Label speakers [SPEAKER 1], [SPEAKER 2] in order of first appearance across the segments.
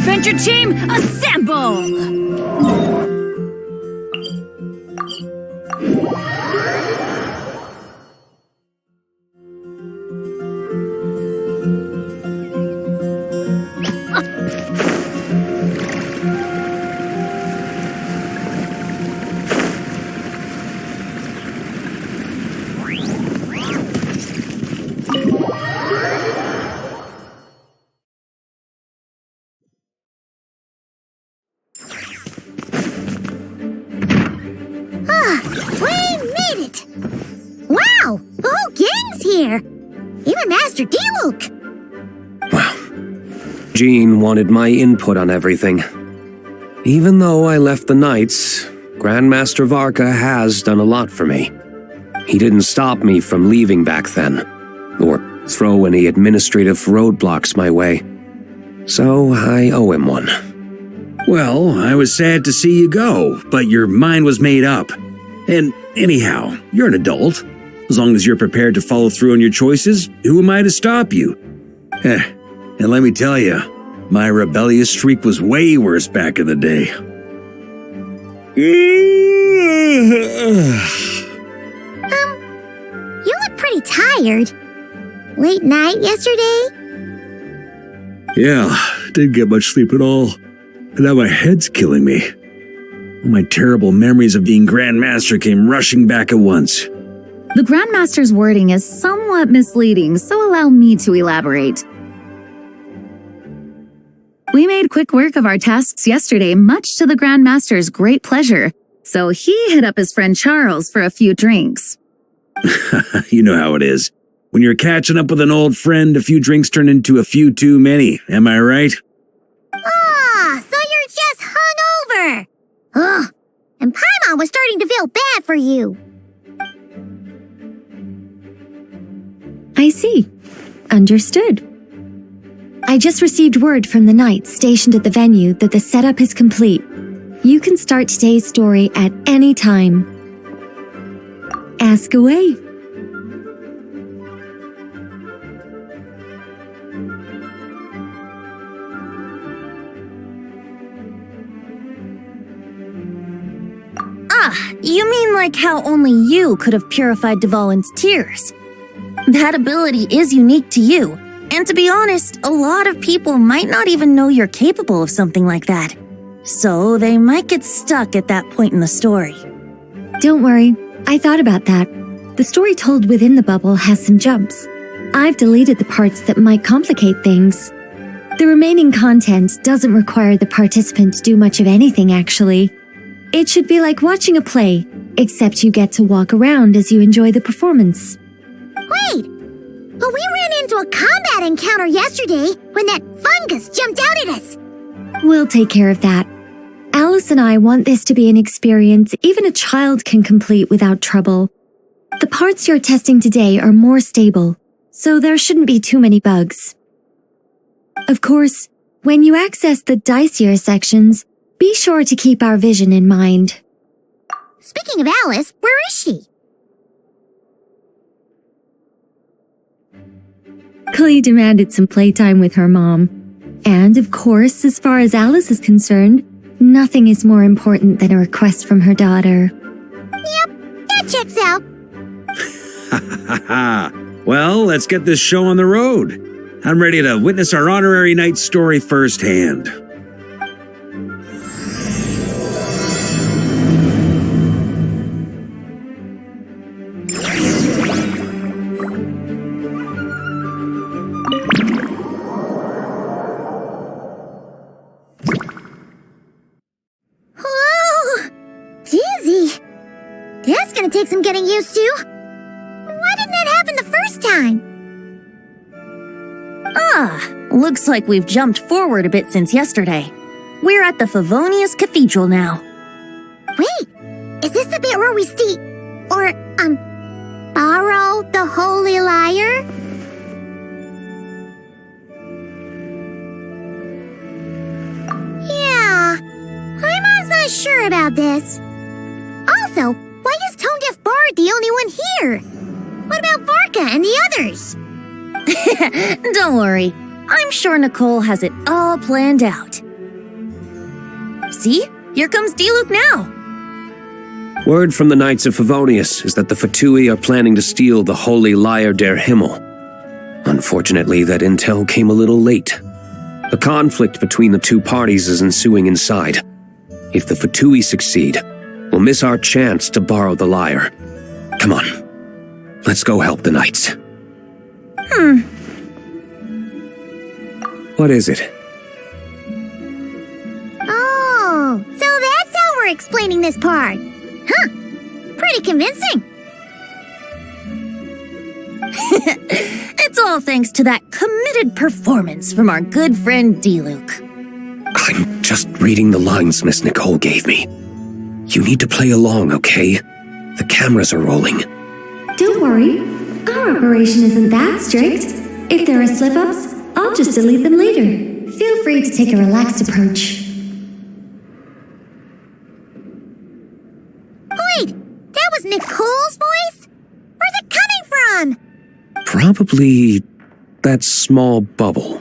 [SPEAKER 1] Adventure team, assemble!
[SPEAKER 2] Even Master D-Luke!
[SPEAKER 3] Wow. Jean wanted my input on everything. Even though I left the Knights, Grandmaster Varka has done a lot for me. He didn't stop me from leaving back then, or throw any administrative roadblocks my way. So I owe him one.
[SPEAKER 4] Well, I was sad to see you go, but your mind was made up. And anyhow, you're an adult. As long as you're prepared to follow through on your choices, who am I to stop you? And let me tell you, my rebellious streak was way worse back in the day.
[SPEAKER 2] You look pretty tired. Late night yesterday?
[SPEAKER 4] Yeah, didn't get much sleep at all. And now my head's killing me. All my terrible memories of being Grandmaster came rushing back at once.
[SPEAKER 1] The Grandmaster's wording is somewhat misleading, so allow me to elaborate. We made quick work of our tasks yesterday, much to the Grandmaster's great pleasure, so he hit up his friend Charles for a few drinks.
[SPEAKER 4] You know how it is. When you're catching up with an old friend, a few drinks turn into a few too many, am I right?
[SPEAKER 2] So you're just hungover! Ugh, and Paimon was starting to feel bad for you.
[SPEAKER 5] I see. Understood. I just received word from the Knights stationed at the venue that the setup is complete. You can start today's story at any time. Ask away.
[SPEAKER 6] You mean like how only you could have purified Dvalin's tears? That ability is unique to you, and to be honest, a lot of people might not even know you're capable of something like that. So they might get stuck at that point in the story.
[SPEAKER 5] Don't worry, I thought about that. The story told within the bubble has some jumps. I've deleted the parts that might complicate things. The remaining content doesn't require the participant to do much of anything, actually. It should be like watching a play, except you get to walk around as you enjoy the performance.
[SPEAKER 2] Wait! But we ran into a combat encounter yesterday when that fungus jumped out at us.
[SPEAKER 5] We'll take care of that. Alice and I want this to be an experience even a child can complete without trouble. The parts you're testing today are more stable, so there shouldn't be too many bugs. Of course, when you access the dicier sections, be sure to keep our vision in mind.
[SPEAKER 2] Speaking of Alice, where is she?
[SPEAKER 5] Clee demanded some playtime with her mom. And of course, as far as Alice is concerned, nothing is more important than a request from her daughter.
[SPEAKER 2] Yep, that checks out.
[SPEAKER 4] Well, let's get this show on the road. I'm ready to witness our honorary knight story firsthand.
[SPEAKER 2] That's gonna take some getting used to. Why didn't that happen the first time?
[SPEAKER 6] Looks like we've jumped forward a bit since yesterday. We're at the Favonius Cathedral now.
[SPEAKER 2] Wait, is this the bit where we borrow the Holy Lyre? Yeah, I'm not sure about this. Also, why is Tone Deaf Bard the only one here? What about Varka and the others?
[SPEAKER 6] Don't worry. I'm sure Nicole has it all planned out. See? Here comes Diluc now.
[SPEAKER 3] Word from the Knights of Favonius is that the Fatui are planning to steal the Holy Lyre der Himmel. Unfortunately, that intel came a little late. A conflict between the two parties is ensuing inside. If the Fatui succeed, we'll miss our chance to borrow the lyre. Come on, let's go help the Knights. What is it?
[SPEAKER 2] Oh, so that's how we're explaining this part. Huh, pretty convincing.
[SPEAKER 6] It's all thanks to that committed performance from our good friend Diluc.
[SPEAKER 3] I'm just reading the lines Miss Nicole gave me. You need to play along, okay? The cameras are rolling.
[SPEAKER 5] Don't worry, our operation isn't that strict. If there are slip-ups, I'll just delete them later. Feel free to take a relaxed approach.
[SPEAKER 2] Wait, that was Nicole's voice? Where's it coming from?
[SPEAKER 3] Probably that small bubble.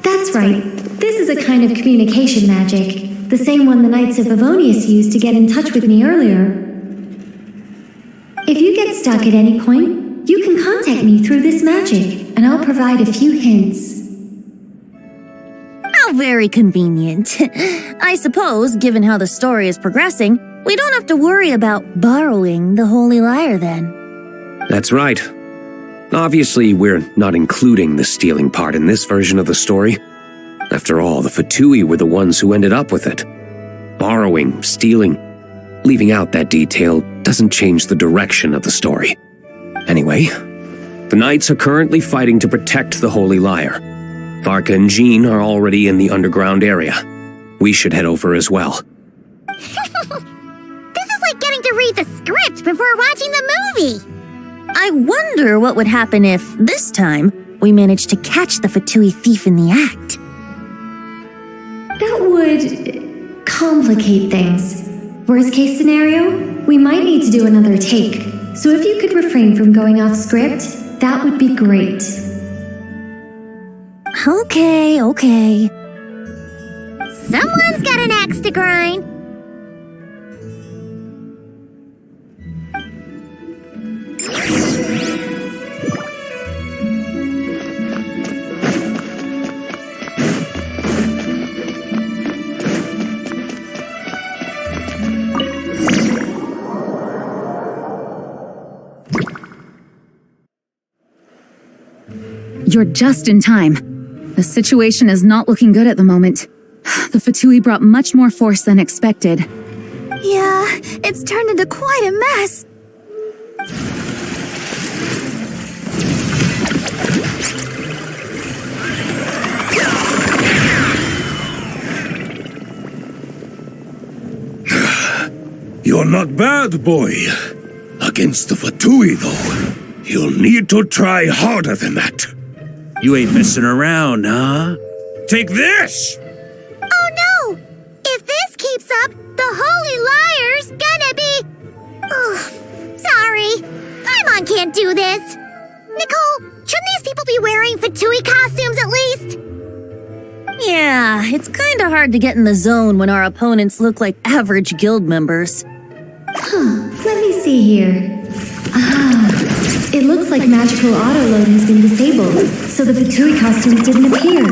[SPEAKER 5] That's right. This is a kind of communication magic. The same one the Knights of Favonius used to get in touch with me earlier. If you get stuck at any point, you can contact me through this magic, and I'll provide a few hints.
[SPEAKER 6] How very convenient. I suppose, given how the story is progressing, we don't have to worry about borrowing the Holy Lyre then.
[SPEAKER 3] That's right. Obviously, we're not including the stealing part in this version of the story. After all, the Fatui were the ones who ended up with it. Borrowing, stealing, leaving out that detail doesn't change the direction of the story. Anyway, the Knights are currently fighting to protect the Holy Lyre. Varka and Jean are already in the underground area. We should head over as well.
[SPEAKER 2] This is like getting to read the script before watching the movie.
[SPEAKER 6] I wonder what would happen if, this time, we managed to catch the Fatui thief in the act.
[SPEAKER 5] That would complicate things. Worst case scenario, we might need to do another take. So if you could refrain from going off script, that would be great.
[SPEAKER 6] Okay.
[SPEAKER 2] Someone's got an axe to grind.
[SPEAKER 1] You're just in time. The situation is not looking good at the moment. The Fatui brought much more force than expected.
[SPEAKER 6] Yeah, it's turned into quite a mess.
[SPEAKER 7] You're not bad, boy. Against the Fatui, though, you'll need to try harder than that.
[SPEAKER 4] You ain't messing around, huh? Take this!
[SPEAKER 2] Oh no! If this keeps up, the Holy Lyre's gonna be... Ugh, sorry. Paimon can't do this. Nicole, shouldn't these people be wearing Fatui costumes at least?
[SPEAKER 6] Yeah, it's kinda hard to get in the zone when our opponents look like average guild members.
[SPEAKER 5] Let me see here. It looks like magical autoload has been disabled, so the Fatui costumes didn't appear.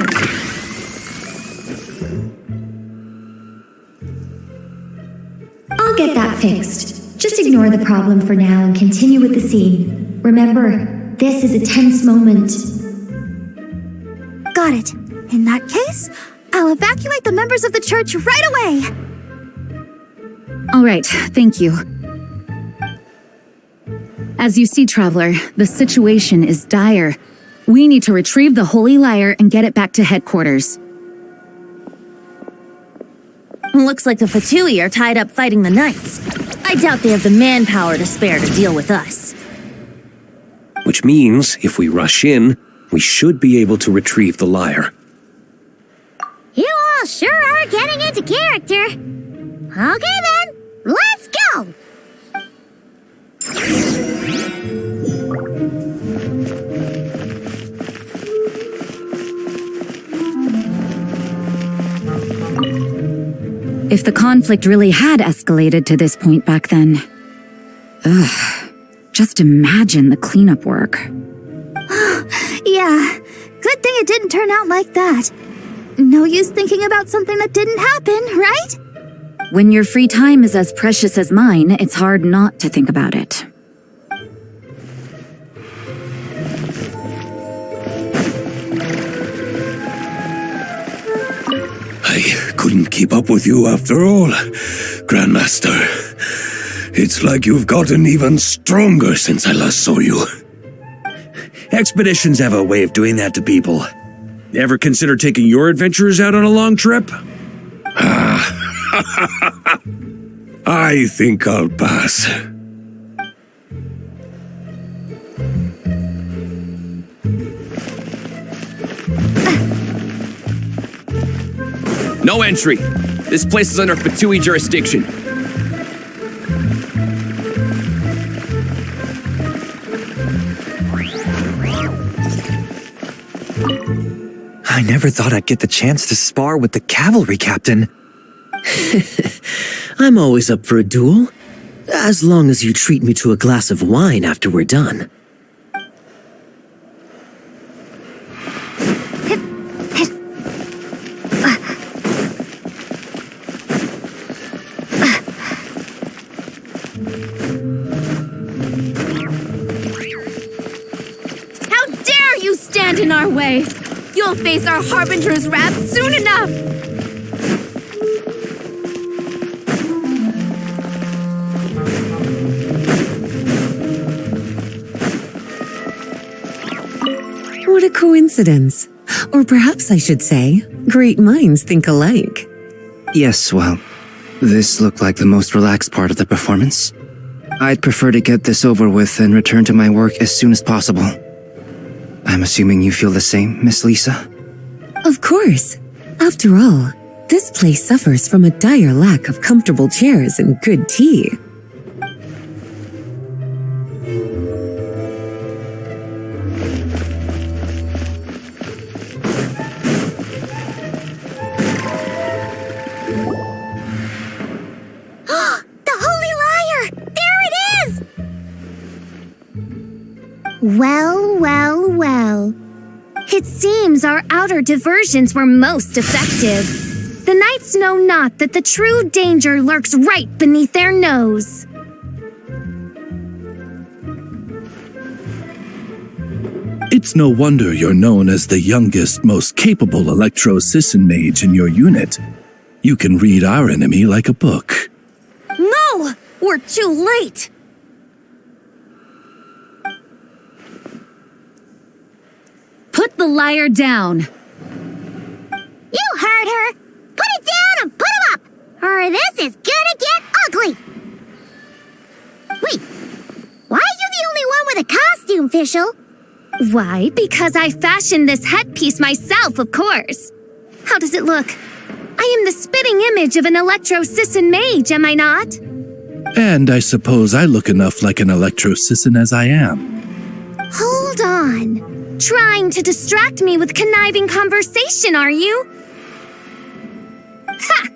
[SPEAKER 5] I'll get that fixed. Just ignore the problem for now and continue with the scene. Remember, this is a tense moment.
[SPEAKER 6] Got it. In that case, I'll evacuate the members of the church right away.
[SPEAKER 1] All right, thank you. As you see, Traveler, the situation is dire. We need to retrieve the Holy Lyre and get it back to headquarters.
[SPEAKER 6] Looks like the Fatui are tied up fighting the Knights. I doubt they have the manpower to spare to deal with us.
[SPEAKER 3] Which means, if we rush in, we should be able to retrieve the lyre.
[SPEAKER 2] You all sure are getting into character. Okay then, let's go!
[SPEAKER 1] if the conflict really had escalated to this point back then. Ugh, just imagine the cleanup work.
[SPEAKER 2] Yeah, good thing it didn't turn out like that. No use thinking about something that didn't happen, right?
[SPEAKER 1] When your free time is as precious as mine, it's hard not to think about it.
[SPEAKER 7] I couldn't keep up with you after all, Grandmaster. It's like you've gotten even stronger since I last saw you.
[SPEAKER 4] Expeditions have a way of doing that to people. Ever consider taking your adventurers out on a long trip?
[SPEAKER 7] I think I'll pass.
[SPEAKER 8] No entry. This place is under Fatui jurisdiction.
[SPEAKER 9] I never thought I'd get the chance to spar with the cavalry captain.
[SPEAKER 10] I'm always up for a duel, as long as you treat me to a glass of wine after we're done.
[SPEAKER 2] How dare you stand in our way! You'll face our Harbinger's wrath soon enough!
[SPEAKER 11] What a coincidence. Or perhaps I should say, great minds think alike.
[SPEAKER 9] Yes, well, this looked like the most relaxed part of the performance. I'd prefer to get this over with and return to my work as soon as possible. I'm assuming you feel the same, Miss Lisa?
[SPEAKER 11] Of course. After all, this place suffers from a dire lack of comfortable chairs and good tea.
[SPEAKER 2] Well. It seems our outer diversions were most effective. The knights know not that the true danger lurks right beneath their nose.
[SPEAKER 7] It's no wonder you're known as the youngest, most capable electro-Sisson mage in your unit. You can read our enemy like a book.
[SPEAKER 2] No! We're too late!
[SPEAKER 1] Put the liar down!
[SPEAKER 2] You heard her! Put it down and put him up! Or this is gonna get ugly! Wait, why are you the only one with a costume, Fischl?
[SPEAKER 1] Why? Because I fashioned this headpiece myself, of course. How does it look? I am the spitting image of an electro-Sisson mage, am I not?
[SPEAKER 7] And I suppose I look enough like an electro-Sisson as I am.
[SPEAKER 1] Hold on. Trying to distract me with conniving conversation, are you? Ha!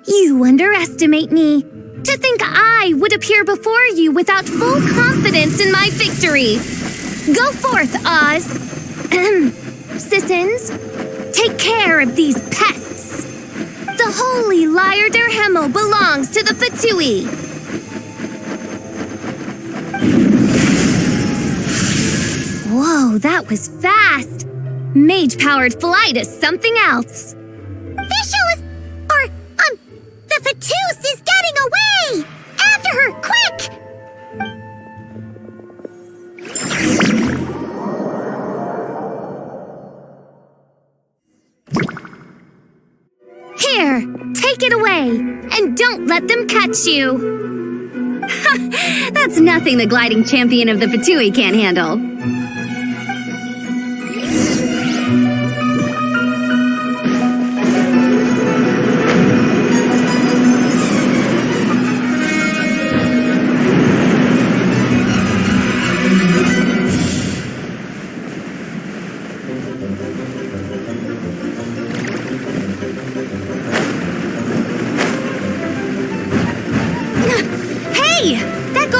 [SPEAKER 1] You underestimate me. To think I would appear before you without full confidence in my victory. Go forth, Oz. Sissons, take care of these pests. The holy Lyre der Himmel belongs to the Fatui. Whoa, that was fast. Mage-powered flight is something else.
[SPEAKER 2] Fischl is... the Fatus is getting away! After her, quick!
[SPEAKER 1] Here, take it away, and don't let them catch you. That's nothing the gliding champion of the Fatui can't handle.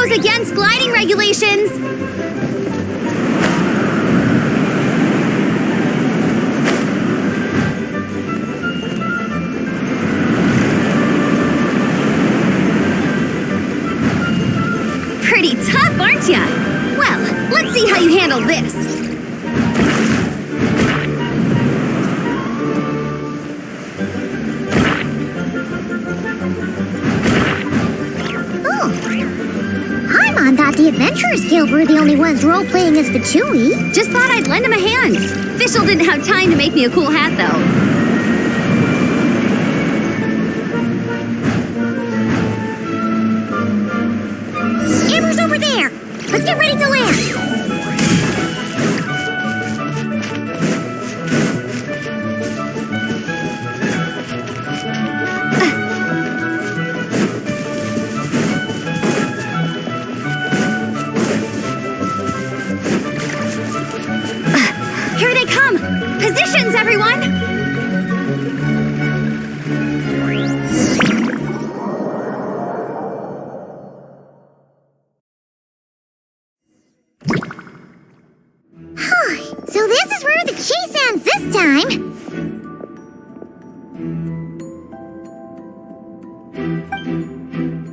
[SPEAKER 1] goes against gliding regulations! Pretty tough, aren't ya? Well, let's see how you handle this.
[SPEAKER 2] Paimon thought the Adventurers Guild were the only ones role-playing as Fatui.
[SPEAKER 1] Just thought I'd lend him a hand. Fischl didn't have time to make me a cool hat, though.
[SPEAKER 2] Amber's over there! Let's get ready to land!
[SPEAKER 1] Here they come! Positions, everyone!
[SPEAKER 2] So this is where the chase ends this time!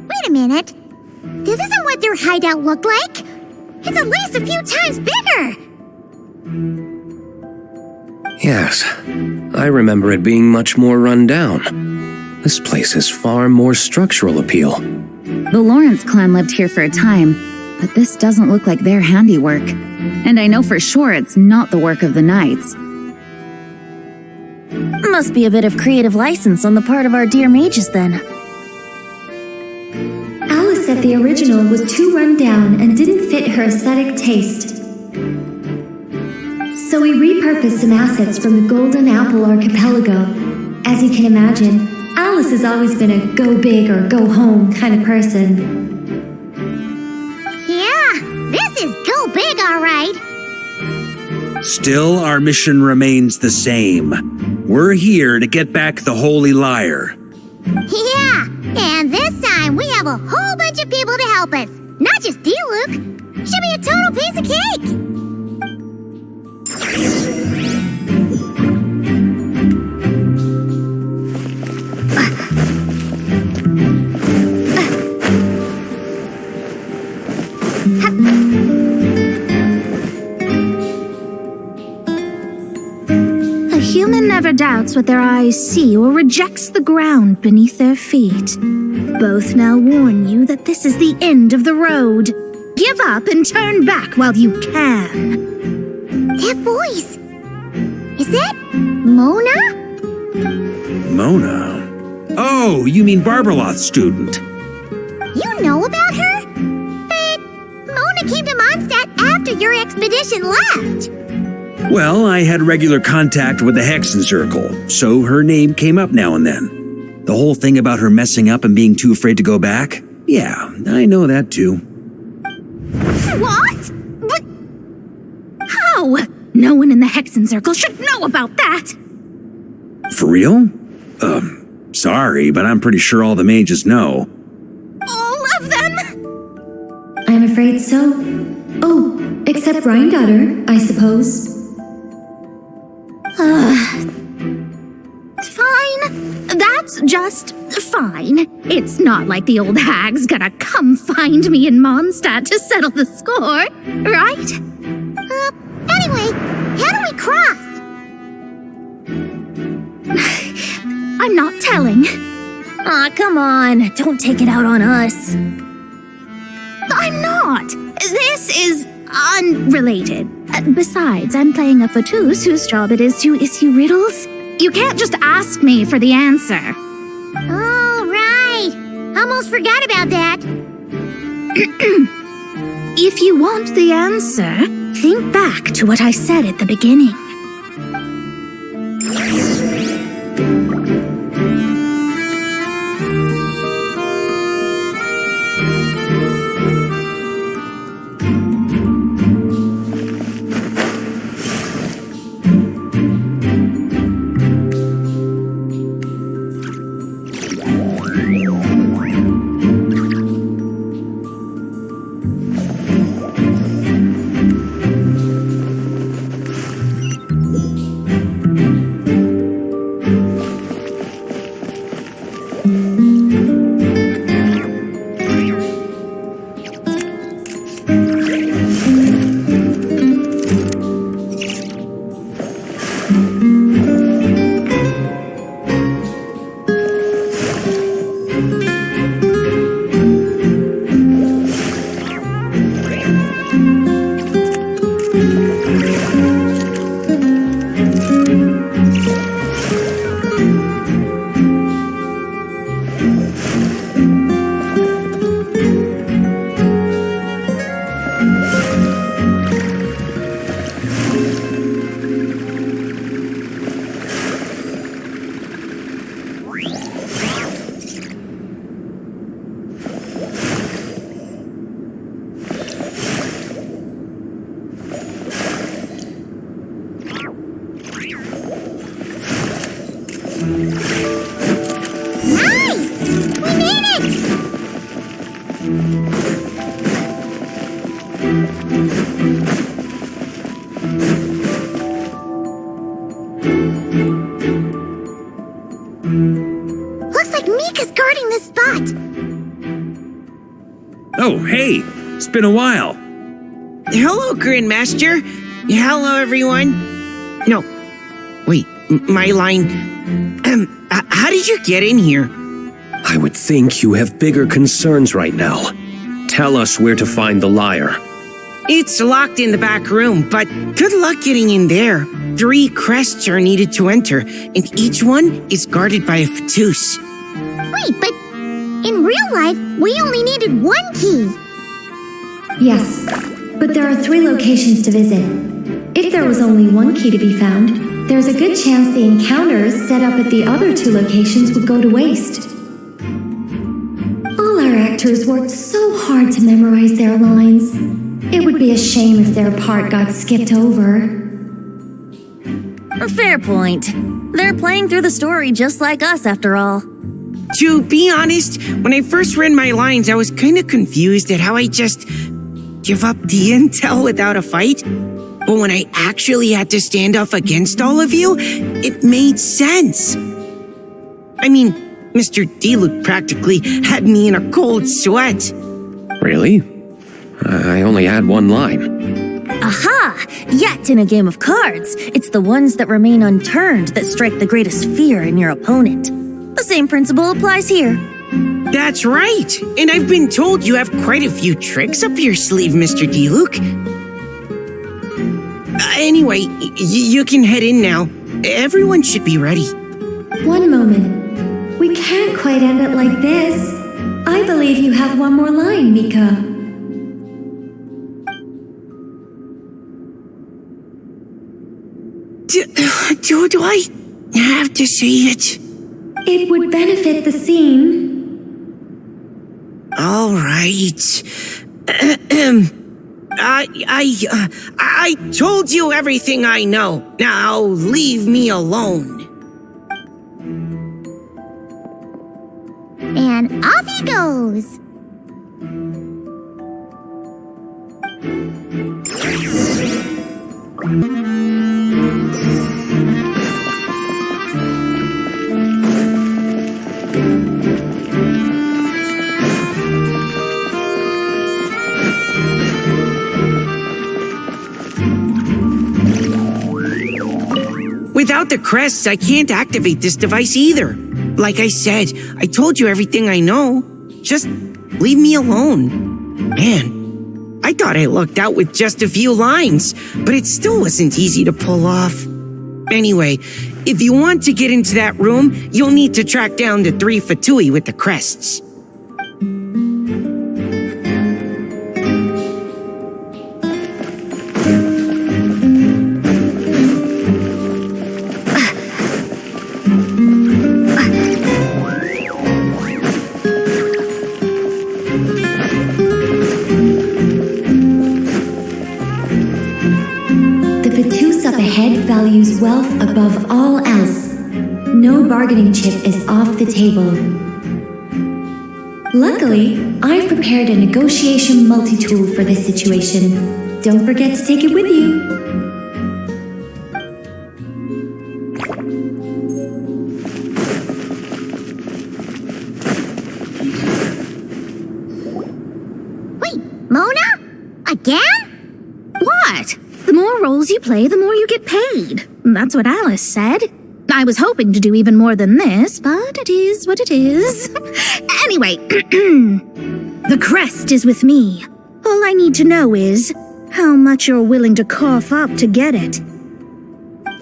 [SPEAKER 2] Wait a minute. This isn't what their hideout looked like! It's at least a few times bigger!
[SPEAKER 3] Yes, I remember it being much more run down. This place has far more structural appeal.
[SPEAKER 6] The Lawrence clan lived here for a time, but this doesn't look like their handiwork. And I know for sure it's not the work of the Knights. Must be a bit of creative license on the part of our dear mages then.
[SPEAKER 5] Alice said the original was too run down and didn't fit her aesthetic taste. So we repurposed some assets from the Golden Apple Archipelago. As you can imagine, Alice has always been a go big or go home kind of person.
[SPEAKER 2] Yeah, this is go big, all right.
[SPEAKER 4] Still, our mission remains the same. We're here to get back the Holy Lyre.
[SPEAKER 2] Yeah, and this time we have a whole bunch of people to help us. Not just D-Luke. Should be a total piece of cake.
[SPEAKER 1] A human never doubts what their eyes see or rejects the ground beneath their feet. Both now warn you that this is the end of the road. Give up and turn back while you can.
[SPEAKER 2] That voice. Is that Mona?
[SPEAKER 4] Mona? Oh, you mean Barbarloth's student.
[SPEAKER 2] You know about her? But Mona came to Mondstadt after your expedition left.
[SPEAKER 4] Well, I had regular contact with the Hexen Circle, so her name came up now and then. The whole thing about her messing up and being too afraid to go back? Yeah, I know that too.
[SPEAKER 1] What? But how? No one in the Hexen Circle should know about that.
[SPEAKER 4] For real? Sorry, but I'm pretty sure all the mages know.
[SPEAKER 1] All of them?
[SPEAKER 5] I'm afraid so. Oh, except Rhindaughter, I suppose.
[SPEAKER 1] Fine. That's just fine. It's not like the old hag's gonna come find me in Mondstadt to settle the score, right?
[SPEAKER 2] Anyway, how do we cross?
[SPEAKER 1] I'm not telling.
[SPEAKER 6] Aw, come on. Don't take it out on us.
[SPEAKER 1] I'm not. This is unrelated. Besides, I'm playing a Fatus whose job it is to issue riddles. You can't just ask me for the answer.
[SPEAKER 2] All right. Almost forgot about that.
[SPEAKER 1] If you want the answer, think back to what I said at the beginning.
[SPEAKER 2] Looks like Mika's guarding this spot.
[SPEAKER 4] Oh, hey! It's been a while.
[SPEAKER 12] Hello, Grandmaster. Hello, everyone. No. Wait, my line. How did you get in here?
[SPEAKER 3] I would think you have bigger concerns right now. Tell us where to find the lyre.
[SPEAKER 12] It's locked in the back room, but good luck getting in there. 3 crests are needed to enter, and each one is guarded by a Fatus.
[SPEAKER 2] Wait, but in real life, we only needed 1 key.
[SPEAKER 5] Yes, but there are 3 locations to visit. If there was only 1 key to be found, there's a good chance the encounters set up at the other 2 locations would go to waste. All our actors worked so hard to memorize their lines. It would be a shame if their part got skipped over.
[SPEAKER 6] A fair point. They're playing through the story just like us, after all.
[SPEAKER 12] To be honest, when I first read my lines, I was kind of confused at how I just give up the intel without a fight. But when I actually had to stand up against all of you, it made sense. I mean, Mr. Diluc practically had me in a cold sweat.
[SPEAKER 3] Really? I only had 1 line.
[SPEAKER 6] Aha! Yet in a game of cards, it's the ones that remain unturned that strike the greatest fear in your opponent. The same principle applies here.
[SPEAKER 12] That's right. And I've been told you have quite a few tricks up your sleeve, Mr. Diluc. Anyway, you can head in now. Everyone should be ready.
[SPEAKER 5] One moment. We can't quite end it like this. I believe you have 1 more line, Mika.
[SPEAKER 12] Do I have to say it?
[SPEAKER 5] It would benefit the scene.
[SPEAKER 12] All right. I told you everything I know. Now leave me alone.
[SPEAKER 2] And off he goes.
[SPEAKER 12] Without the crests, I can't activate this device either. Like I said, I told you everything I know. Just leave me alone. Man, I thought I lucked out with just a few lines, but it still wasn't easy to pull off. Anyway, if you want to get into that room, you'll need to track down the 3 Fatui with the crests.
[SPEAKER 5] Values wealth above all else. No bargaining chip is off the table. Luckily, I've prepared a negotiation multi-tool for this situation. Don't forget to take it with you.
[SPEAKER 2] Wait, Mona? Again?
[SPEAKER 1] What? The more roles you play, the more you get paid. That's what Alice said. I was hoping to do even more than this, but it is what it is. Anyway, the crest is with me. All I need to know is how much you're willing to cough up to get it.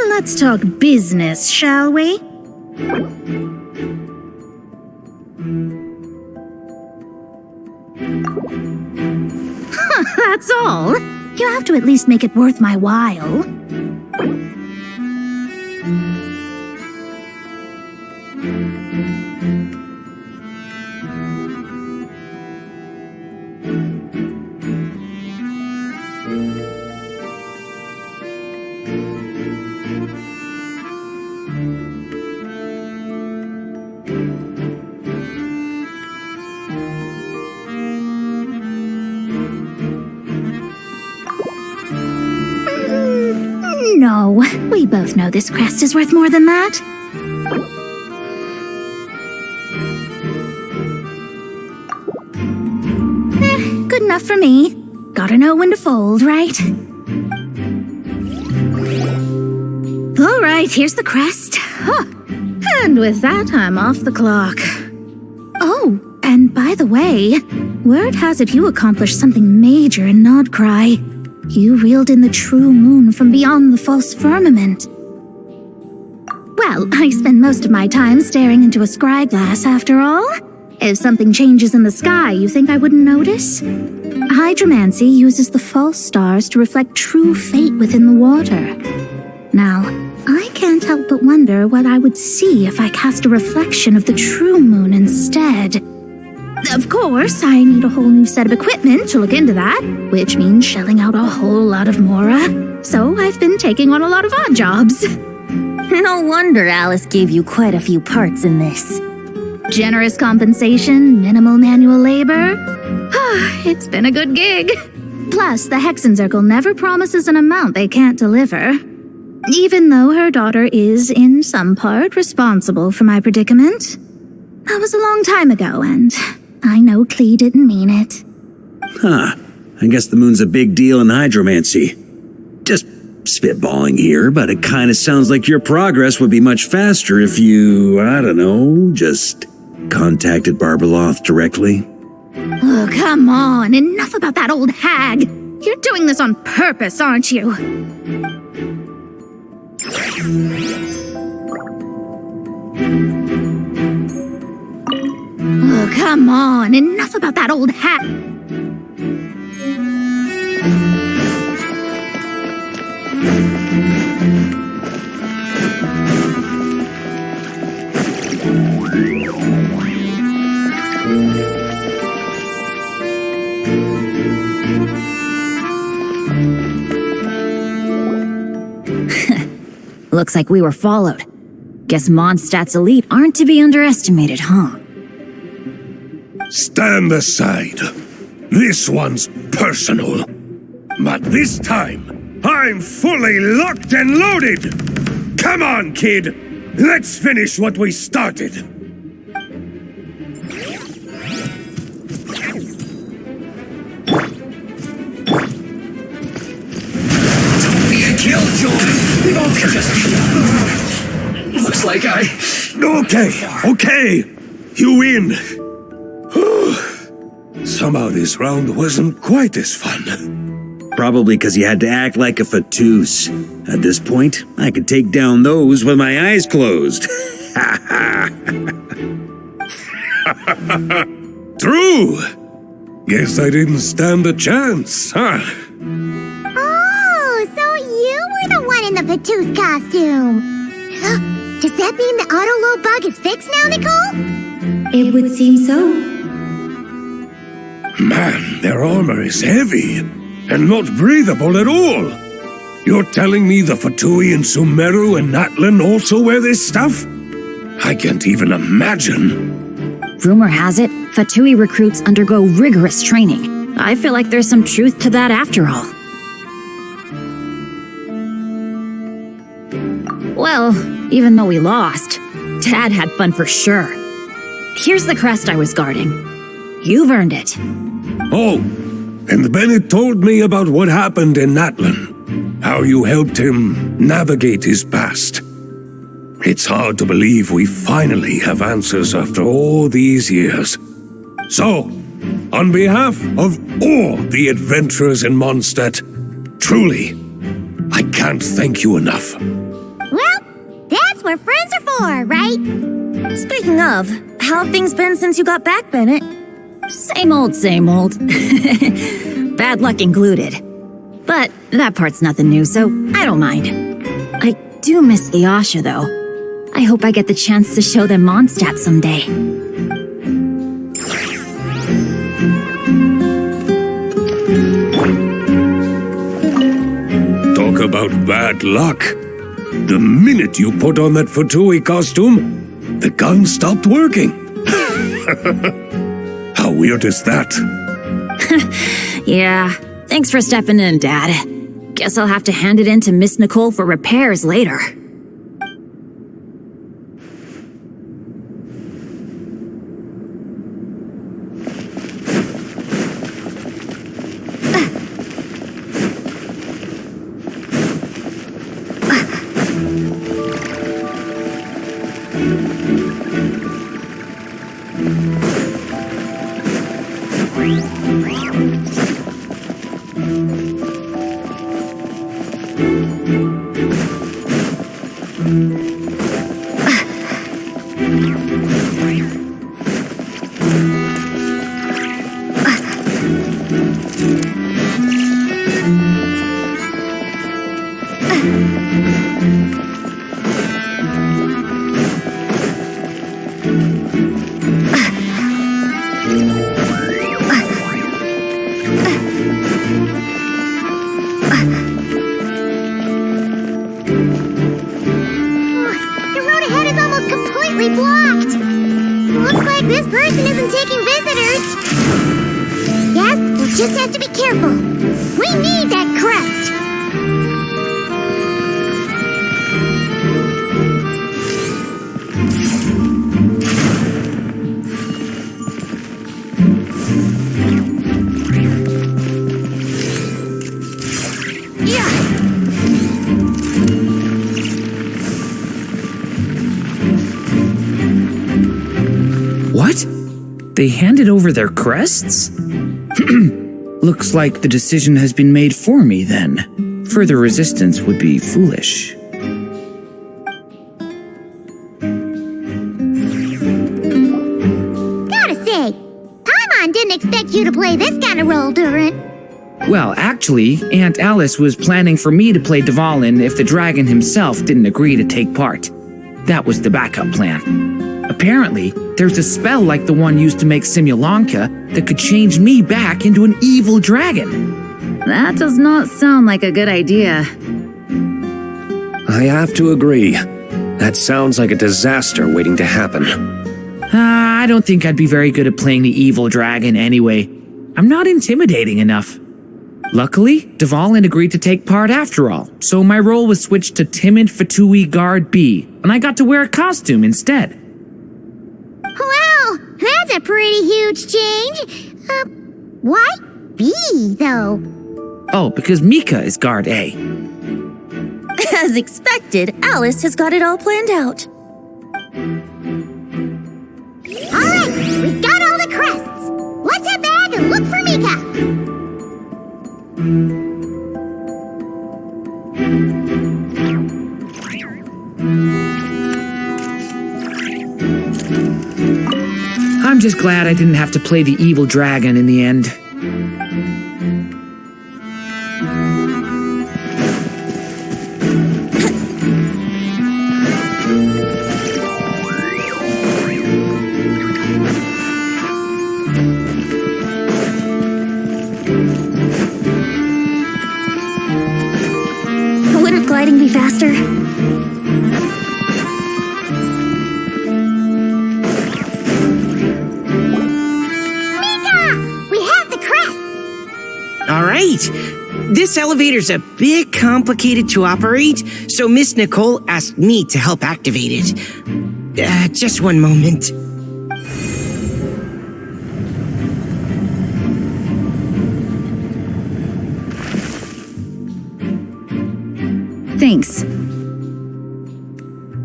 [SPEAKER 1] Let's talk business, shall we? That's all. You have to at least make it worth my while. No, we both know this crest is worth more than that. Good enough for me. Gotta know when to fold, right? All right, here's the crest. Huh. And with that, I'm off the clock. Oh, and by the way, word has it you accomplished something major in Nodcry. You reeled in the true moon from beyond the false firmament. Well, I spend most of my time staring into a scry glass after all. If something changes in the sky, you think I wouldn't notice? Hydromancy uses the false stars to reflect true fate within the water. Now, I can't help but wonder what I would see if I cast a reflection of the true moon instead. Of course, I need a whole new set of equipment to look into that, which means shelling out a whole lot of mora. So I've been taking on a lot of odd jobs.
[SPEAKER 6] No wonder Alice gave you quite a few parts in this.
[SPEAKER 1] Generous compensation, minimal manual labor. It's been a good gig. Plus, the Hexen Circle never promises an amount they can't deliver. Even though her daughter is, in some part, responsible for my predicament. That was a long time ago, and I know Klee didn't mean it.
[SPEAKER 4] Huh. I guess the moon's a big deal in hydromancy. Just spitballing here, but it kind of sounds like your progress would be much faster if you, I don't know, just contacted Barbeloth directly.
[SPEAKER 1] Oh, come on. Enough about that old hag. You're doing this on purpose, aren't you? Oh, come on. Enough about that old hag.
[SPEAKER 6] Looks like we were followed. Guess Mondstadt's elite aren't to be underestimated, huh?
[SPEAKER 13] Stand aside. This one's personal. But this time, I'm fully locked and loaded! Come on, kid! Let's finish what we started!
[SPEAKER 8] Don't be a killjoy! Looks like
[SPEAKER 13] Okay. You win. Somehow this round wasn't quite as fun.
[SPEAKER 4] Probably because you had to act like a fatus. At this point, I could take down those with my eyes closed.
[SPEAKER 13] True. Guess I didn't stand a chance, huh?
[SPEAKER 2] Oh, so you were the one in the Patus costume. Does that mean the auto-load bug is fixed now, Nicole?
[SPEAKER 5] It would seem so.
[SPEAKER 13] Man, their armor is heavy and not breathable at all. You're telling me the Fatui in Sumeru and Natlan also wear this stuff? I can't even imagine.
[SPEAKER 6] Rumor has it, Fatui recruits undergo rigorous training. I feel like there's some truth to that after all. Well, even though we lost, Dad had fun for sure. Here's the crest I was guarding. You've earned it.
[SPEAKER 13] Oh, and Bennett told me about what happened in Natlan. How you helped him navigate his past. It's hard to believe we finally have answers after all these years. So, on behalf of all the adventurers in Mondstadt, truly, I can't thank you enough.
[SPEAKER 2] Well, that's what friends are for, right?
[SPEAKER 6] Speaking of, how have things been since you got back, Bennett?
[SPEAKER 14] Same old, same old. Bad luck included. But that part's nothing new, so I don't mind. I do miss the Asha, though. I hope I get the chance to show them Mondstadt someday.
[SPEAKER 13] Talk about bad luck. The minute you put on that Fatui costume, the gun stopped working. How weird is that?
[SPEAKER 14] Yeah, thanks for stepping in, Dad. Guess I'll have to hand it in to Miss Nicole for repairs later.
[SPEAKER 2] The road ahead is almost completely blocked. Looks like this person isn't taking visitors. Yes, we'll just have to be careful. We need that crest.
[SPEAKER 12] What? They handed over their crests? Looks like the decision has been made for me then. Further resistance would be foolish.
[SPEAKER 2] Gotta say, Paimon didn't expect you to play this kind of role, Durant.
[SPEAKER 12] Well, actually, Aunt Alice was planning for me to play Dvalin if the dragon himself didn't agree to take part. That was the backup plan. Apparently, there's a spell like the one used to make Simulanka that could change me back into an evil dragon.
[SPEAKER 14] That does not sound like a good idea.
[SPEAKER 3] I have to agree. That sounds like a disaster waiting to happen.
[SPEAKER 12] I don't think I'd be very good at playing the evil dragon anyway. I'm not intimidating enough. Luckily, Dvalin agreed to take part after all, so my role was switched to timid Fatui Guard B, and I got to wear a costume instead.
[SPEAKER 2] Wow, that's a pretty huge change. Why B, though?
[SPEAKER 12] Oh, because Mika is Guard A.
[SPEAKER 6] As expected, Alice has got it all planned out.
[SPEAKER 2] All right, we've got all the crests. Let's head back and look for Mika.
[SPEAKER 12] I'm just glad I didn't have to play the evil dragon in the end.
[SPEAKER 6] Wouldn't gliding be faster?
[SPEAKER 12] All right. This elevator's a bit complicated to operate, so Miss Nicole asked me to help activate it. Just one moment.
[SPEAKER 14] Thanks.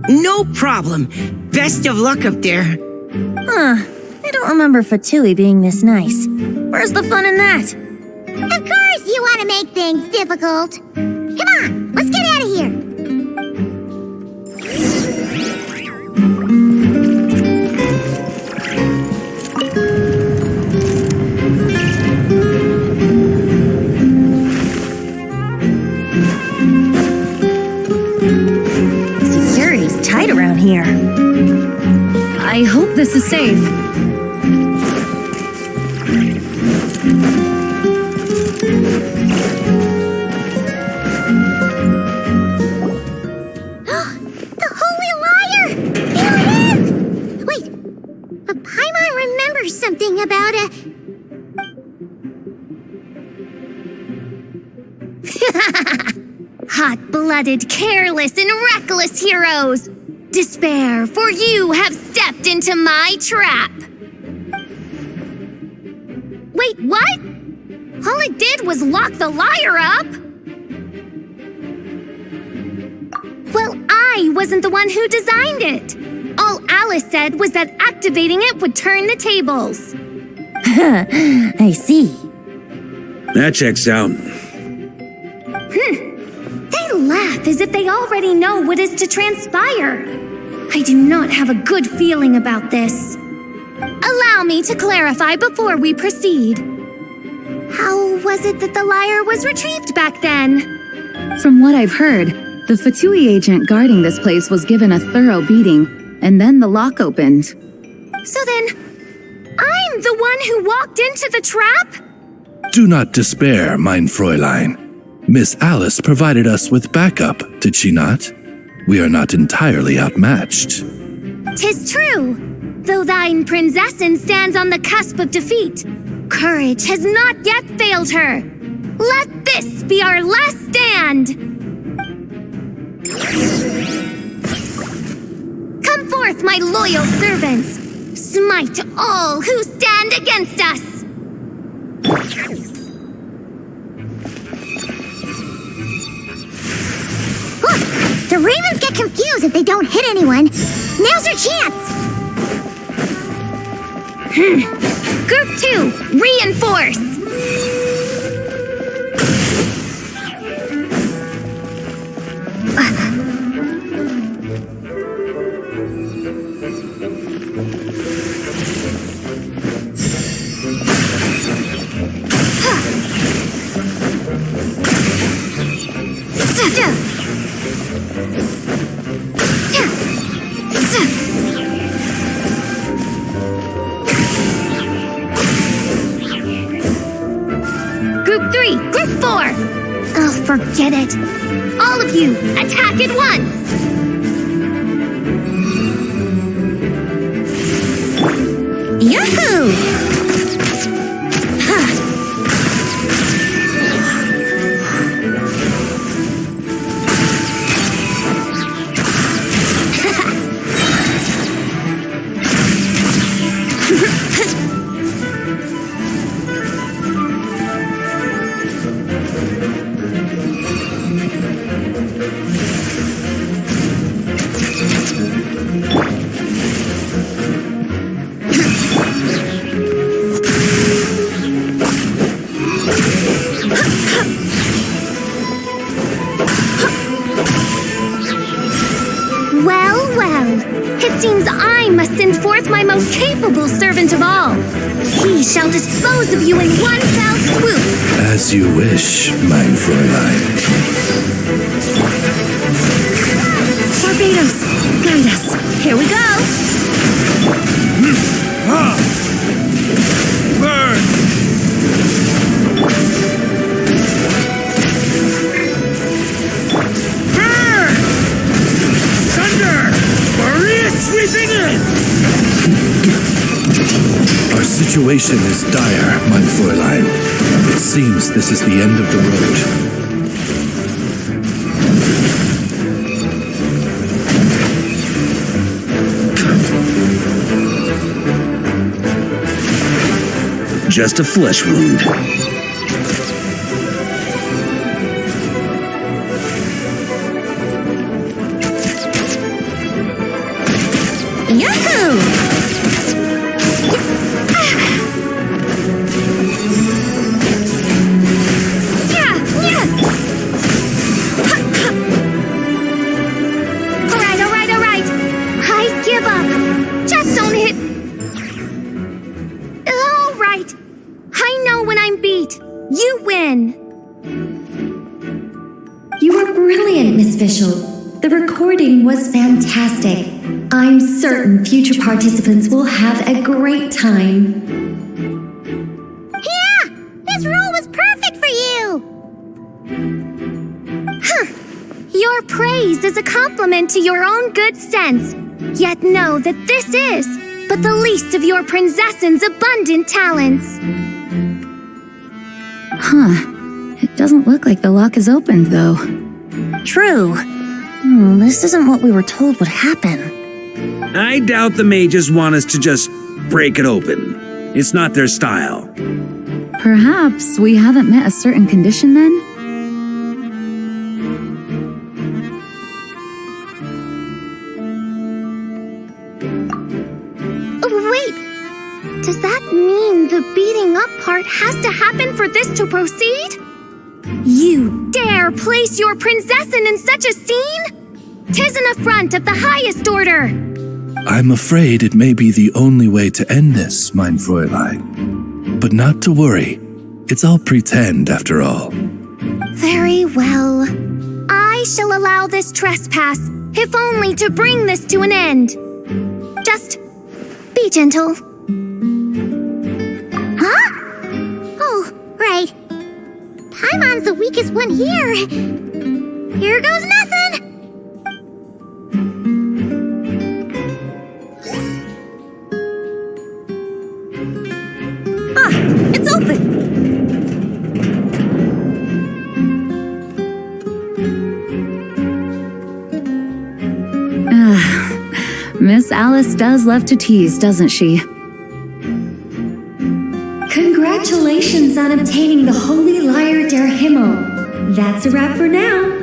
[SPEAKER 12] No problem. Best of luck up there.
[SPEAKER 6] Huh. I don't remember Fatui being this nice. Where's the fun in that?
[SPEAKER 2] Of course you want to make things difficult. Come on, let's get out of here.
[SPEAKER 14] safe.
[SPEAKER 2] The Holy Liar! Here it is! Wait, but Paimon remembers something about a...
[SPEAKER 1] Hot-blooded, careless, and reckless heroes! Despair, for you have stepped into my trap! Wait, what? All it did was lock the liar up! Well, I wasn't the one who designed it! All Alice said was that activating it would turn the tables.
[SPEAKER 6] I see.
[SPEAKER 4] That checks out.
[SPEAKER 1] They laugh as if they already know what is to transpire. I do not have a good feeling about this. Allow me to clarify before we proceed. How was it that the liar was retrieved back then?
[SPEAKER 15] From what I've heard, the Fatui agent guarding this place was given a thorough beating, and then the lock opened.
[SPEAKER 1] So then, I'm the one who walked into the trap?
[SPEAKER 7] Do not despair, mein Fräulein. Miss Alice provided us with backup, did she not? We are not entirely outmatched.
[SPEAKER 1] 'Tis true. Though thine Prinzessin stands on the cusp of defeat, courage has not yet failed her. Let this be our last stand! Come forth, my loyal servants! Smite all who stand against us!
[SPEAKER 2] Look, the ravens get confused if they don't hit anyone. Now's your chance!
[SPEAKER 1] Group 2, reinforce! Group 3, Group 4! Oh, forget it. All of you, attack at once!
[SPEAKER 6] Yahoo!
[SPEAKER 1] It seems I must send forth my most capable servant of all. He shall dispose of you in one fell swoop.
[SPEAKER 7] As you wish, mein Fräulein.
[SPEAKER 1] Barbados, guide us. Here we go.
[SPEAKER 13] Burn! Burn! Thunder! Maria sweeping in!
[SPEAKER 7] Our situation is dire, mein Fräulein. It seems this is the end of the road.
[SPEAKER 4] Just a flesh wound.
[SPEAKER 6] Yahoo!
[SPEAKER 1] All right. I give up. Just don't hit. All right. I know when I'm beat. You win.
[SPEAKER 5] You were brilliant, Miss Fischl. The recording was fantastic. I'm certain future participants will have a great time.
[SPEAKER 2] Yeah! This role was perfect for you!
[SPEAKER 1] Your praise is a compliment to your own good sense. Yet know that this is but the least of your princess's abundant talents.
[SPEAKER 15] Huh. It doesn't look like the lock is opened, though.
[SPEAKER 6] True. This isn't what we were told would happen.
[SPEAKER 4] I doubt the mages want us to just break it open. It's not their style.
[SPEAKER 15] Perhaps we haven't met a certain condition then?
[SPEAKER 1] Wait! Does that mean the beating up part has to happen for this to proceed? You dare place your princessin in such a scene? 'Tis an affront of the highest order!
[SPEAKER 7] I'm afraid it may be the only way to end this, mein Fräulein. But not to worry. It's all pretend, after all.
[SPEAKER 1] Very well. I shall allow this trespass, if only to bring this to an end. Just be gentle.
[SPEAKER 2] Huh? Oh, right. Paimon's the weakest one here. Here goes nothing!
[SPEAKER 6] It's open!
[SPEAKER 15] Miss Alice does love to tease, doesn't she?
[SPEAKER 5] Congratulations on obtaining the Holy Lyre der Himmel. That's a wrap for now.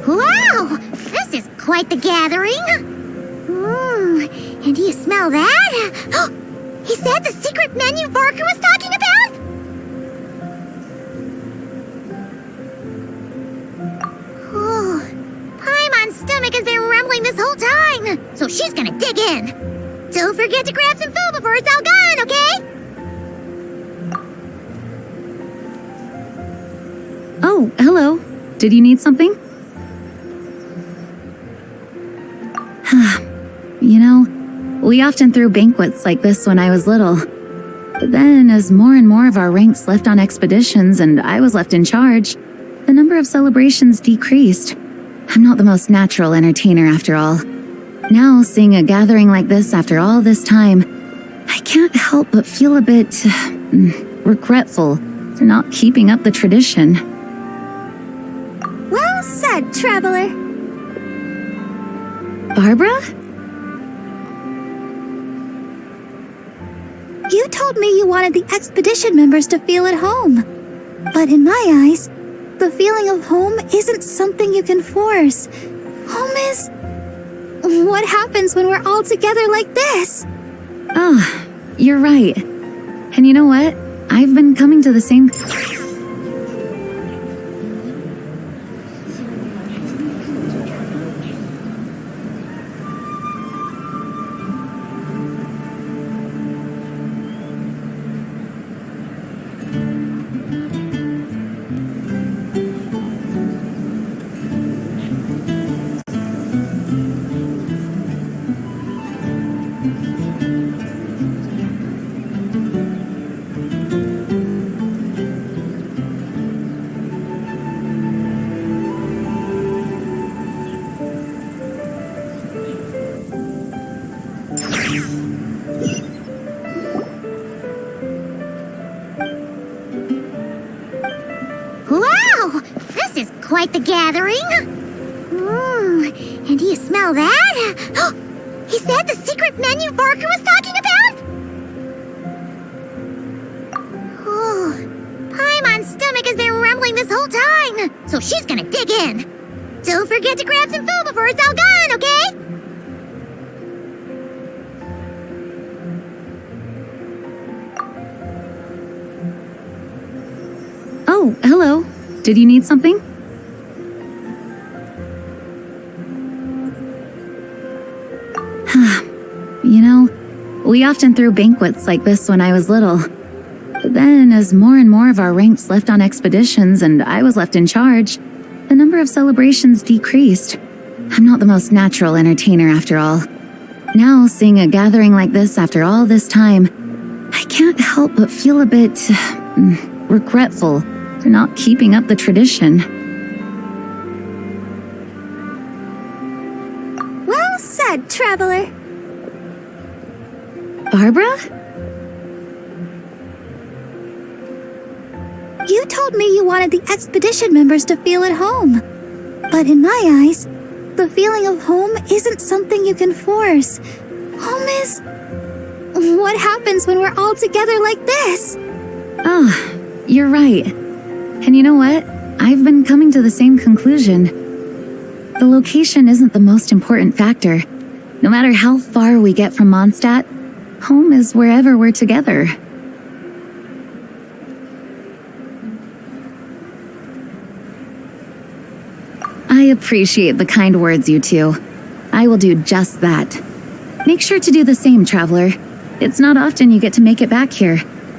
[SPEAKER 2] Wow! This is quite the gathering! And do you smell that? Is that the secret menu Barker was talking about? Oh, Paimon's stomach has been rumbling this whole time, so she's gonna dig in. Don't forget to grab some food before it's all gone, okay?
[SPEAKER 15] Oh, hello. Did you need something? You know, we often threw banquets like this when I was little. But then, as more and more of our ranks left on expeditions and I was left in charge, the number of celebrations decreased. I'm not the most natural entertainer after all. Now, seeing a gathering like this after all this time, I can't help but feel a bit regretful for not keeping up the tradition.
[SPEAKER 2] Well said, traveler.
[SPEAKER 15] Barbara?
[SPEAKER 1] You told me you wanted the expedition members to feel at home. But in my eyes, the feeling of home isn't something you can force. Home is... what happens when we're all together like this?
[SPEAKER 15] Oh, you're right. And you know what? I've been coming to the same...
[SPEAKER 2] Wow! This is quite the gathering! And do you smell that? Is that the secret menu Barker was talking about? Oh, Paimon's stomach has been rumbling this whole time, so she's gonna dig in. Don't forget to grab some food before it's all gone, okay?
[SPEAKER 15] Oh, hello. Did you need something? You know, we often threw banquets like this when I was little. But then, as more and more of our ranks left on expeditions and I was left in charge, the number of celebrations decreased. I'm not the most natural entertainer after all. Now, seeing a gathering like this after all this time, I can't help but feel a bit regretful for not keeping up the tradition.
[SPEAKER 2] Well said, traveler.
[SPEAKER 15] Barbara?
[SPEAKER 2] You told me you wanted the expedition members to feel at home. But in my eyes, the feeling of home isn't something you can force. Home is what happens when we're all together like this.
[SPEAKER 15] Oh, you're right. And you know what? I've been coming to the same conclusion. The location isn't the most important factor. No matter how far we get from Mondstadt, home is wherever we're together. I appreciate the kind words, you two. I will do just that. Make sure to do the same, traveler. It's not often you get to make it back here.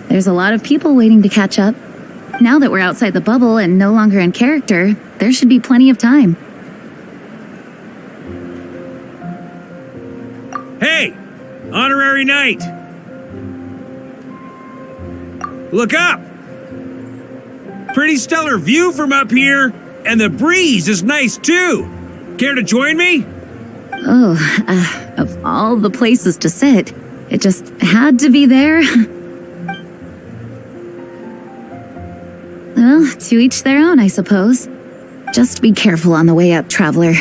[SPEAKER 15] There's a lot of people waiting to catch up. Now that we're outside the bubble and no longer in character, there should be plenty of time.
[SPEAKER 4] Hey! Honorary knight! Look up! Pretty stellar view from up here, and the breeze is nice too. Care to join me?
[SPEAKER 15] Oh, of all the places to sit, it just had to be there. Well, to each their own, I suppose. Just be careful on the way up, traveler.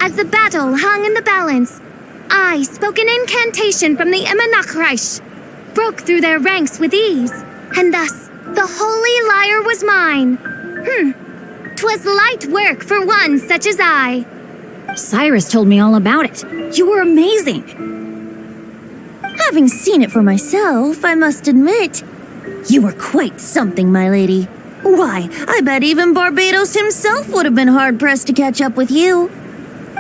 [SPEAKER 2] As the battle hung in the balance, I spoke an incantation from the Emanachreich, broke through their ranks with ease, and thus the holy lyre was mine. 'Twas light work for one such as I.
[SPEAKER 14] Cyrus told me all about it. You were amazing.
[SPEAKER 6] Having seen it for myself, I must admit, you were quite something, my lady. Why, I bet even Barbados himself would have been hard-pressed to catch up with you.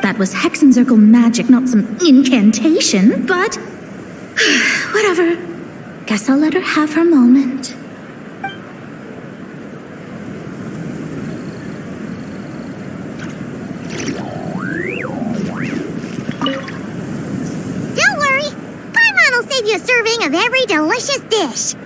[SPEAKER 1] That was Hexencircle magic, not some incantation, but whatever. Guess I'll let her have her moment.
[SPEAKER 2] Don't worry, Paimon will save you a serving of every delicious dish.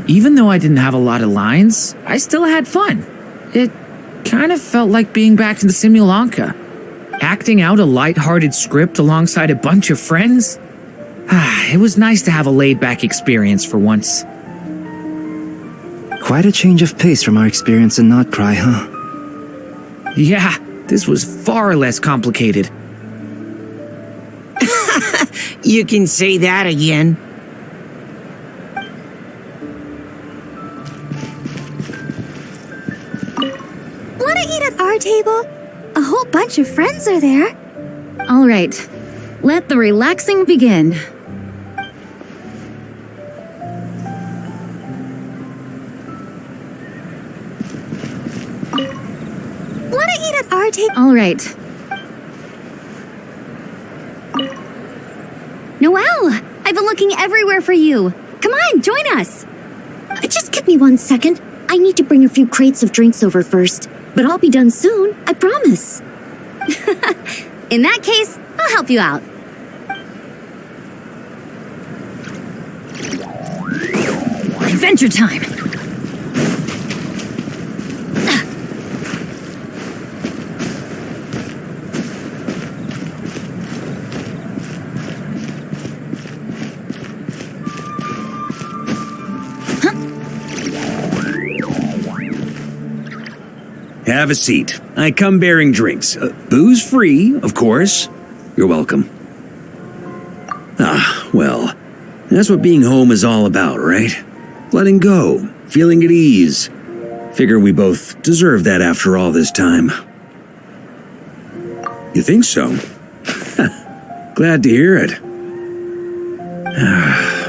[SPEAKER 12] Even though I didn't have a lot of lines, I still had fun. It kind of felt like being back in the Simulanka. Acting out a light-hearted script alongside a bunch of friends. It was nice to have a laid-back experience for once.
[SPEAKER 9] Quite a change of pace from our experience in Not Cry, huh?
[SPEAKER 12] Yeah, this was far less complicated. You can say that again.
[SPEAKER 2] Wanna eat at our table? A whole bunch of friends are there.
[SPEAKER 15] All right, let the relaxing begin.
[SPEAKER 2] Wanna eat at our table?
[SPEAKER 15] All right.
[SPEAKER 1] Noelle, I've been looking everywhere for you. Come on, join us.
[SPEAKER 5] Just give me 1 second. I need to bring a few crates of drinks over first. But I'll be done soon, I promise.
[SPEAKER 1] In that case, I'll help you out.
[SPEAKER 14] Adventure time!
[SPEAKER 4] Have a seat. I come bearing drinks. Booze free, of course. You're welcome. Well. That's what being home is all about, right? Letting go, feeling at ease. Figure we both deserve that after all this time. You think so? Glad to hear it.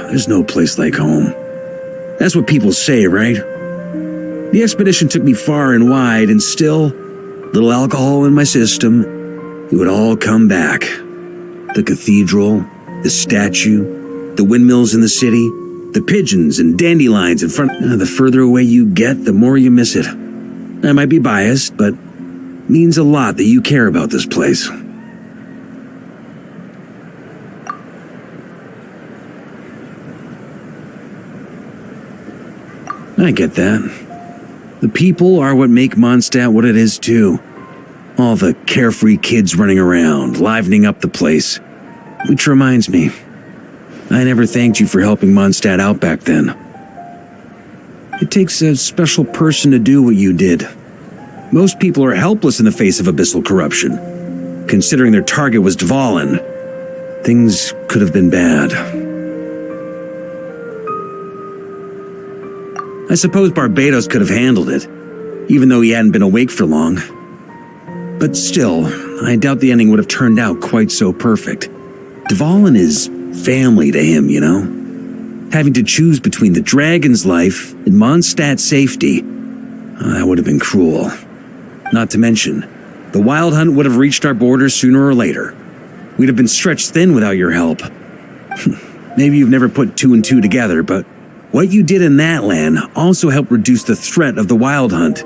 [SPEAKER 4] There's no place like home. That's what people say, right? The expedition took me far and wide, and still, little alcohol in my system, it would all come back. The cathedral, the statue, the windmills in the city, the pigeons and dandelions in front. The further away you get, the more you miss it. I might be biased, but it means a lot that you care about this place. I get that. The people are what make Mondstadt what it is, too. All the carefree kids running around, livening up the place. Which reminds me, I never thanked you for helping Mondstadt out back then. It takes a special person to do what you did. Most people are helpless in the face of abyssal corruption. Considering their target was Dvalin, things could have been bad. I suppose Barbados could have handled it, even though he hadn't been awake for long. But still, I doubt the ending would have turned out quite so perfect. Dvalin is family to him, you know? Having to choose between the dragon's life and Mondstadt's safety, that would have been cruel. Not to mention, the wild hunt would have reached our borders sooner or later. We'd have been stretched thin without your help. Maybe you've never put two and two together, but what you did in Natlan also helped reduce the threat of the wild hunt.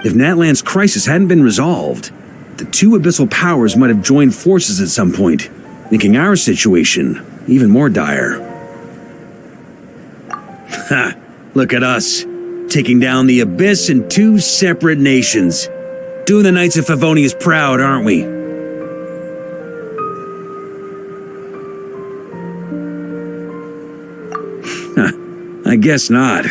[SPEAKER 4] If Natlan's crisis hadn't been resolved, the two abyssal powers might have joined forces at some point, making our situation even more dire. Ha! Look at us, taking down the Abyss in two separate nations. Doing the Knights of Favonius proud, aren't we? I guess not.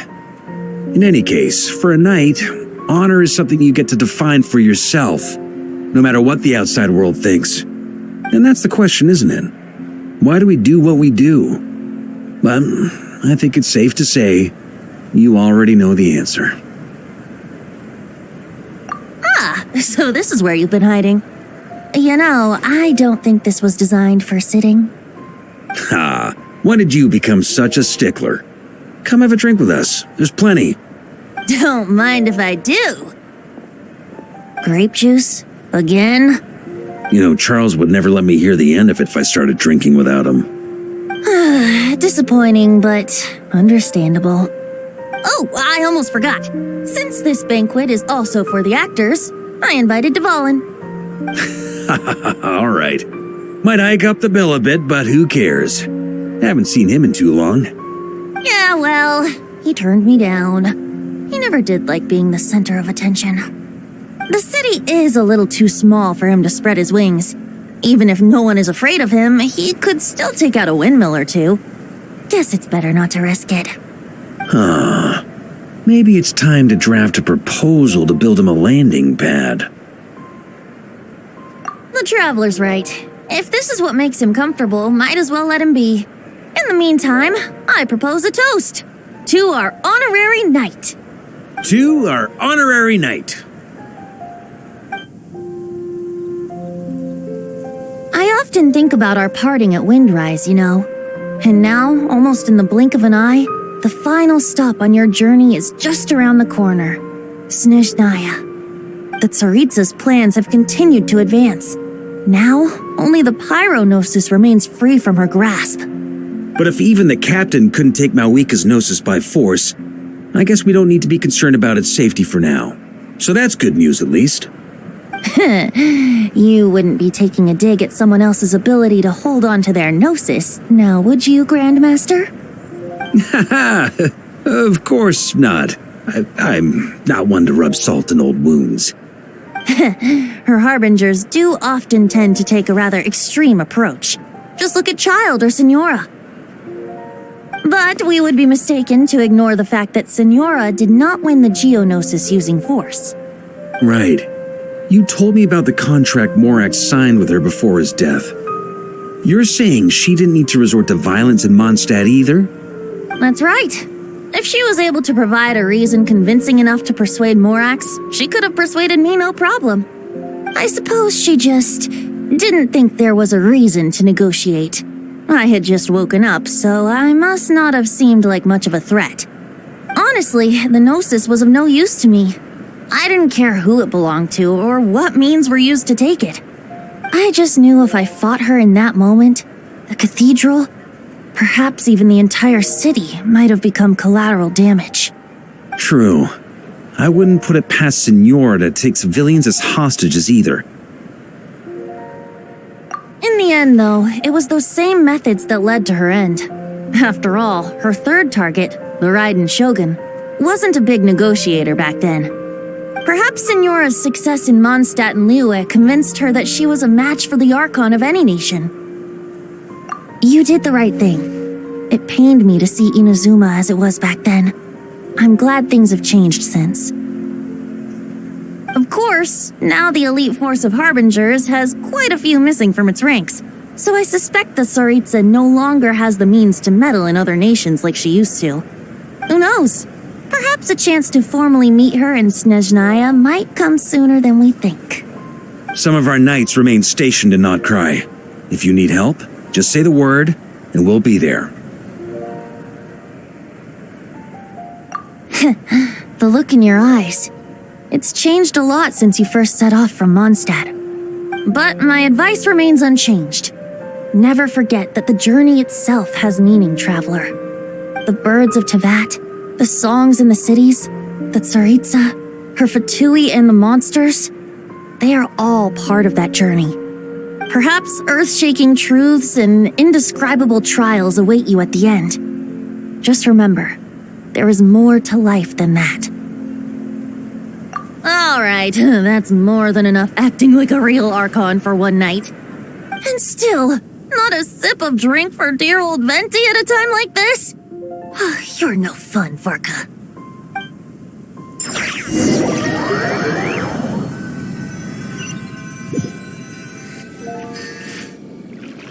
[SPEAKER 4] In any case, for a knight, honor is something you get to define for yourself, no matter what the outside world thinks. And that's the question, isn't it? Why do we do what we do? But I think it's safe to say you already know the answer.
[SPEAKER 6] So this is where you've been hiding. You know, I don't think this was designed for sitting.
[SPEAKER 4] Ha! When did you become such a stickler? Come have a drink with us. There's plenty.
[SPEAKER 6] Don't mind if I do. Grape juice? Again?
[SPEAKER 4] You know, Charles would never let me hear the end of it if I started drinking without him.
[SPEAKER 6] Disappointing, but understandable. Oh, I almost forgot. Since this banquet is also for the actors, I invited Dvalin.
[SPEAKER 4] All right. Might hike up the bill a bit, but who cares? Haven't seen him in too long.
[SPEAKER 6] Yeah, well, he turned me down. He never did like being the center of attention. The city is a little too small for him to spread his wings. Even if no one is afraid of him, he could still take out a windmill or two. Guess it's better not to risk it.
[SPEAKER 4] Huh. Maybe it's time to draft a proposal to build him a landing pad.
[SPEAKER 6] The traveler's right. If this is what makes him comfortable, might as well let him be. In the meantime, I propose a toast to our honorary knight.
[SPEAKER 4] To our honorary knight.
[SPEAKER 6] I often think about our parting at Windrise, you know. And now, almost in the blink of an eye, the final stop on your journey is just around the corner. Snezhnaya. The Tsaritsa's plans have continued to advance. Now, only the Pyronosis remains free from her grasp.
[SPEAKER 4] But if even the captain couldn't take Malwika's Gnosis by force, I guess we don't need to be concerned about its safety for now. So that's good news, at least.
[SPEAKER 6] You wouldn't be taking a dig at someone else's ability to hold on to their Gnosis, now would you, Grandmaster?
[SPEAKER 4] Of course not. I'm not one to rub salt in old wounds.
[SPEAKER 6] Her harbingers do often tend to take a rather extreme approach. Just look at Child or Senora. But we would be mistaken to ignore the fact that Senora did not win the Geonosis using force.
[SPEAKER 4] Right. You told me about the contract Morak signed with her before his death. You're saying she didn't need to resort to violence in Mondstadt either?
[SPEAKER 6] That's right. If she was able to provide a reason convincing enough to persuade Morax, she could have persuaded me no problem. I suppose she just didn't think there was a reason to negotiate. I had just woken up, so I must not have seemed like much of a threat. Honestly, the Gnosis was of no use to me. I didn't care who it belonged to or what means were used to take it. I just knew if I fought her in that moment, the cathedral, perhaps even the entire city, might have become collateral damage.
[SPEAKER 4] True. I wouldn't put it past Senora to take civilians as hostages either.
[SPEAKER 6] In the end, though, it was those same methods that led to her end. After all, her third target, the Raiden Shogun, wasn't a big negotiator back then. Perhaps Senora's success in Mondstadt and Liyue convinced her that she was a match for the Archon of any nation. You did the right thing. It pained me to see Inazuma as it was back then. I'm glad things have changed since. Of course, now the elite force of Harbingers has quite a few missing from its ranks, so I suspect the Tsaritsa no longer has the means to meddle in other nations like she used to. Who knows? Perhaps a chance to formally meet her in Snezhnaya might come sooner than we think.
[SPEAKER 4] Some of our knights remain stationed in Not Cry. If you need help, just say the word, and we'll be there.
[SPEAKER 6] The look in your eyes. It's changed a lot since you first set off from Mondstadt. But my advice remains unchanged. Never forget that the journey itself has meaning, traveler. The birds of Tevat, the songs in the cities, the Tsaritsa, her Fatui and the monsters, they are all part of that journey. Perhaps earth-shaking truths and indescribable trials await you at the end. Just remember, there is more to life than that. All right, that's more than enough acting like a real Archon for one night. And still, not a sip of drink for dear old Venti at a time like this? You're no fun, Varka.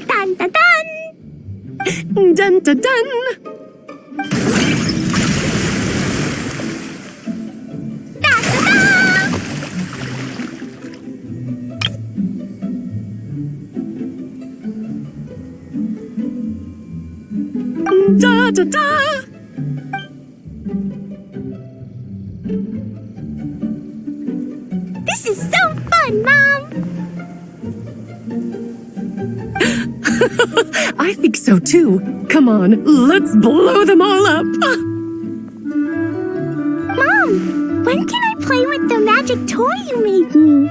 [SPEAKER 2] Dun dun dun!
[SPEAKER 11] Dun dun dun! Da da da!
[SPEAKER 2] This is so fun, Mom!
[SPEAKER 11] I think so too. Come on, let's blow them all up.
[SPEAKER 2] Mom, when can I play with the magic toy you made me?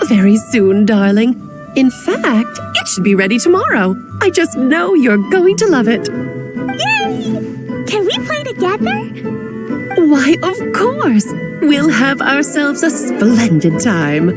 [SPEAKER 11] Very soon, darling. In fact, it should be ready tomorrow. I just know you're going to love it.
[SPEAKER 2] Yay! Can we play together?
[SPEAKER 11] Why, of course. We'll have ourselves a splendid time.